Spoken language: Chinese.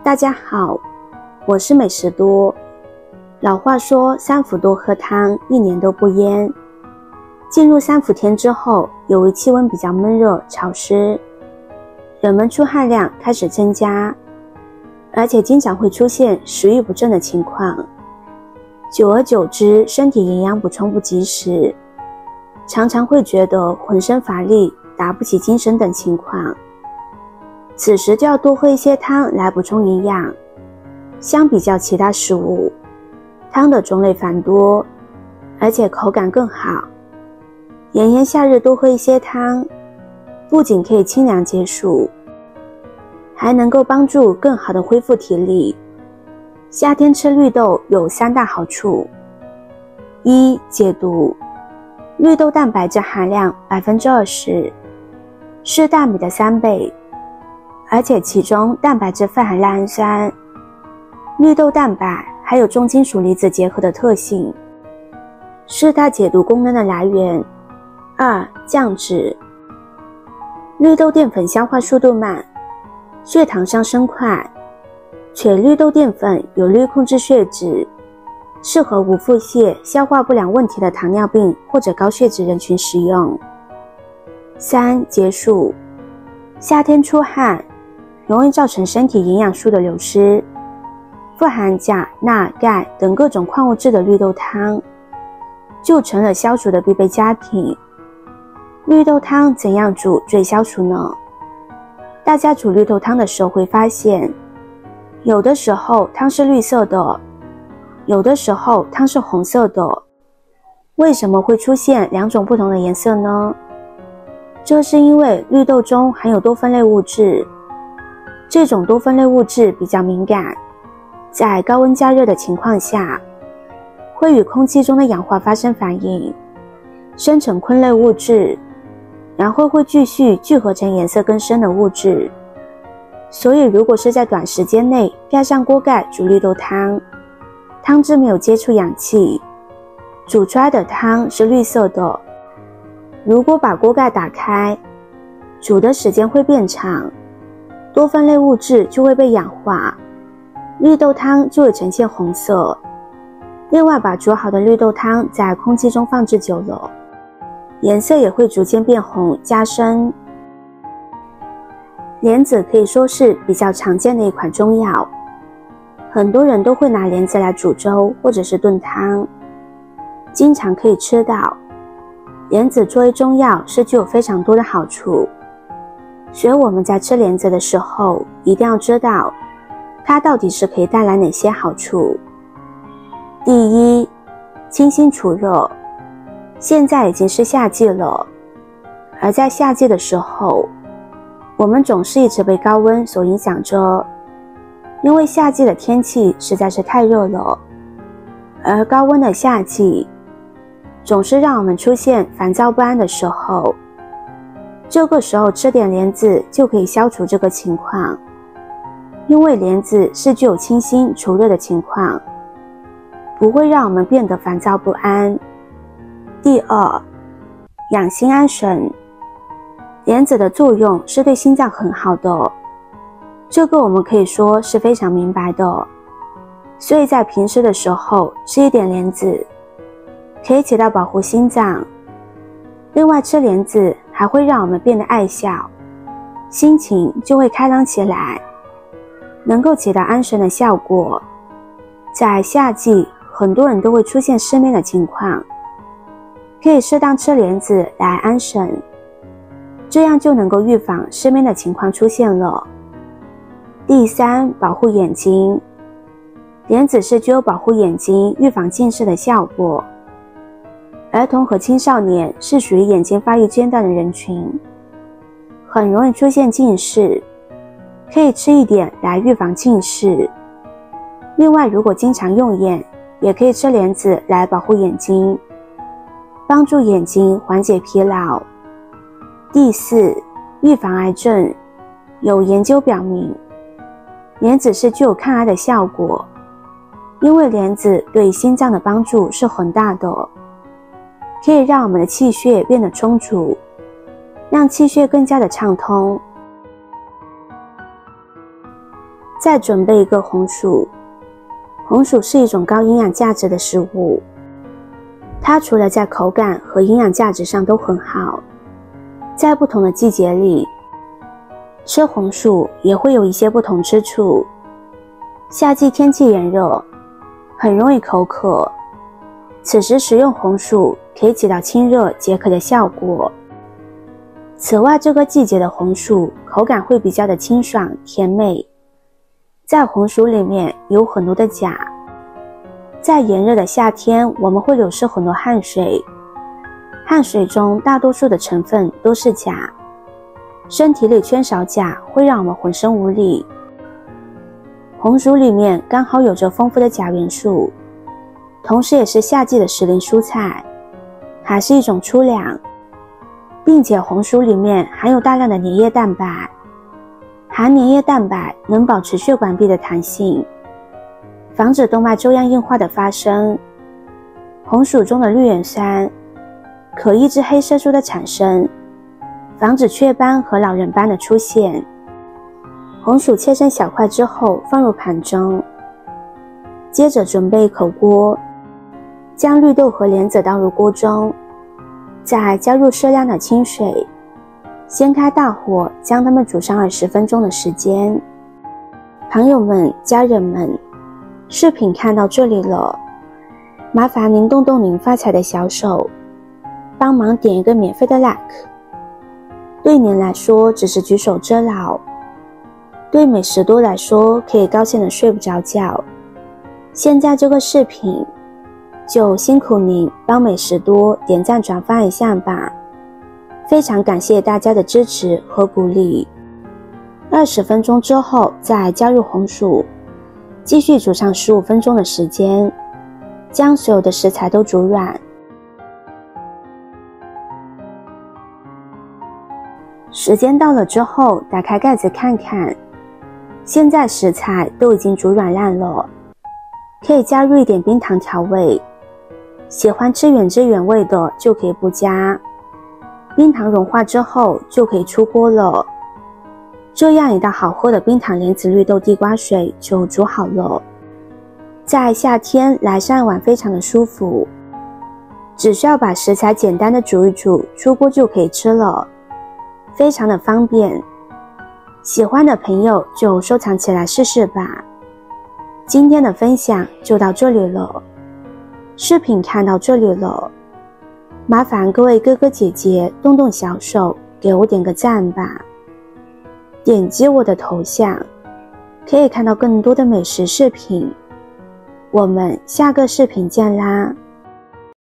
大家好，我是美食多。老话说三伏多喝汤，一年都不厌。进入三伏天之后，由于气温比较闷热潮湿，人们出汗量开始增加，而且经常会出现食欲不振的情况。久而久之，身体营养补充不及时，常常会觉得浑身乏力，打不起精神等情况。此时就要多喝一些汤来补充营养。相比较其他食物，汤的种类繁多，而且口感更好。炎炎夏日多喝一些汤，不仅可以清凉解暑，还能够帮助更好的恢复体力。夏天吃绿豆有3大好处：一、解毒。绿豆蛋白质含量 20%， 是大米的3倍，而且其中蛋白质富含赖氨酸。绿豆蛋白还有重金属离子结合的特性，是它解毒功能的来源。2、降脂。绿豆淀粉消化速度慢，血糖上升快，且绿豆淀粉有利控制血脂，适合无腹泻、消化不良问题的糖尿病或者高血脂人群食用。3、解暑。夏天出汗，容易造成身体营养素的流失，富含钾、钠、钙等各种矿物质的绿豆汤，就成了消暑的必备佳品。绿豆汤怎样煮最消暑呢？大家煮绿豆汤的时候会发现，有的时候汤是绿色的，有的时候汤是红色的。为什么会出现2种不同的颜色呢？这是因为绿豆中含有多酚类物质，这种多酚类物质比较敏感，在高温加热的情况下，会与空气中的氧化发生反应，生成醌类物质，然后会继续聚合成颜色更深的物质。所以如果是在短时间内盖上锅盖煮绿豆汤，汤汁没有接触氧气，煮出来的汤是绿色的。如果把锅盖打开，煮的时间会变长，多酚类物质就会被氧化，绿豆汤就会呈现红色。另外，把煮好的绿豆汤在空气中放置久了，颜色也会逐渐变红加深。莲子可以说是比较常见的一款中药，很多人都会拿莲子来煮粥或者是炖汤，经常可以吃到。莲子作为中药是具有非常多的好处，所以我们在吃莲子的时候一定要知道它到底是可以带来哪些好处。第一，清心除热。现在已经是夏季了，而在夏季的时候，我们总是一直被高温所影响着，因为夏季的天气实在是太热了，而高温的夏季总是让我们出现烦躁不安的时候，这个时候吃点莲子就可以消除这个情况，因为莲子是具有清心除热的情况，不会让我们变得烦躁不安。第二，养心安神。莲子的作用是对心脏很好的，这个我们可以说是非常明白的，所以在平时的时候吃一点莲子，可以起到保护心脏。另外，吃莲子还会让我们变得爱笑，心情就会开朗起来，能够起到安神的效果。在夏季，很多人都会出现失眠的情况，可以适当吃莲子来安神，这样就能够预防失眠的情况出现了。第三，保护眼睛。莲子是具有保护眼睛、预防近视的效果。儿童和青少年是属于眼睛发育阶段的人群，很容易出现近视，可以吃一点来预防近视。另外，如果经常用眼，也可以吃莲子来保护眼睛，帮助眼睛缓解疲劳。第四，预防癌症。有研究表明，莲子是具有抗癌的效果，因为莲子对心脏的帮助是很大的，可以让我们的气血变得充足，让气血更加的畅通。再准备一个红薯。红薯是一种高营养价值的食物，它除了在口感和营养价值上都很好，在不同的季节里，吃红薯也会有一些不同之处。夏季天气炎热，很容易口渴，此时食用红薯可以起到清热解渴的效果。此外，这个季节的红薯口感会比较的清爽甜美，在红薯里面有很多的钾。在炎热的夏天，我们会流失很多汗水，汗水中大多数的成分都是钾，身体里缺少钾会让我们浑身无力。红薯里面刚好有着丰富的钾元素，同时也是夏季的时令蔬菜，还是一种粗粮，并且红薯里面含有大量的粘液蛋白，含粘液蛋白能保持血管壁的弹性，防止动脉粥样硬化的发生。红薯中的绿原酸可抑制黑色素的产生，防止雀斑和老人斑的出现。红薯切成小块之后放入盘中，接着准备一口锅，将绿豆和莲子倒入锅中，再加入适量的清水，先开大火将它们煮上20分钟的时间。朋友们、家人们，视频看到这里了，麻烦您动动您发财的小手，帮忙点一个免费的 like。 对您来说只是举手之劳，对美食多来说可以高兴的睡不着觉。现在这个视频就辛苦您帮美食多点赞转发一下吧，非常感谢大家的支持和鼓励。20分钟之后再加入红薯，继续煮上15分钟的时间，将所有的食材都煮软。时间到了之后，打开盖子看看，现在食材都已经煮软烂了，可以加入一点冰糖调味，喜欢吃原汁原味的就可以不加。冰糖融化之后就可以出锅了，这样一道好喝的冰糖莲子绿豆地瓜水就煮好了。在夏天来上一碗非常的舒服，只需要把食材简单的煮一煮，出锅就可以吃了，非常的方便。喜欢的朋友就收藏起来试试吧。今天的分享就到这里了，视频看到这里了，麻烦各位哥哥姐姐动动小手给我点个赞吧，点击我的头像可以看到更多的美食视频。我们下个视频见啦！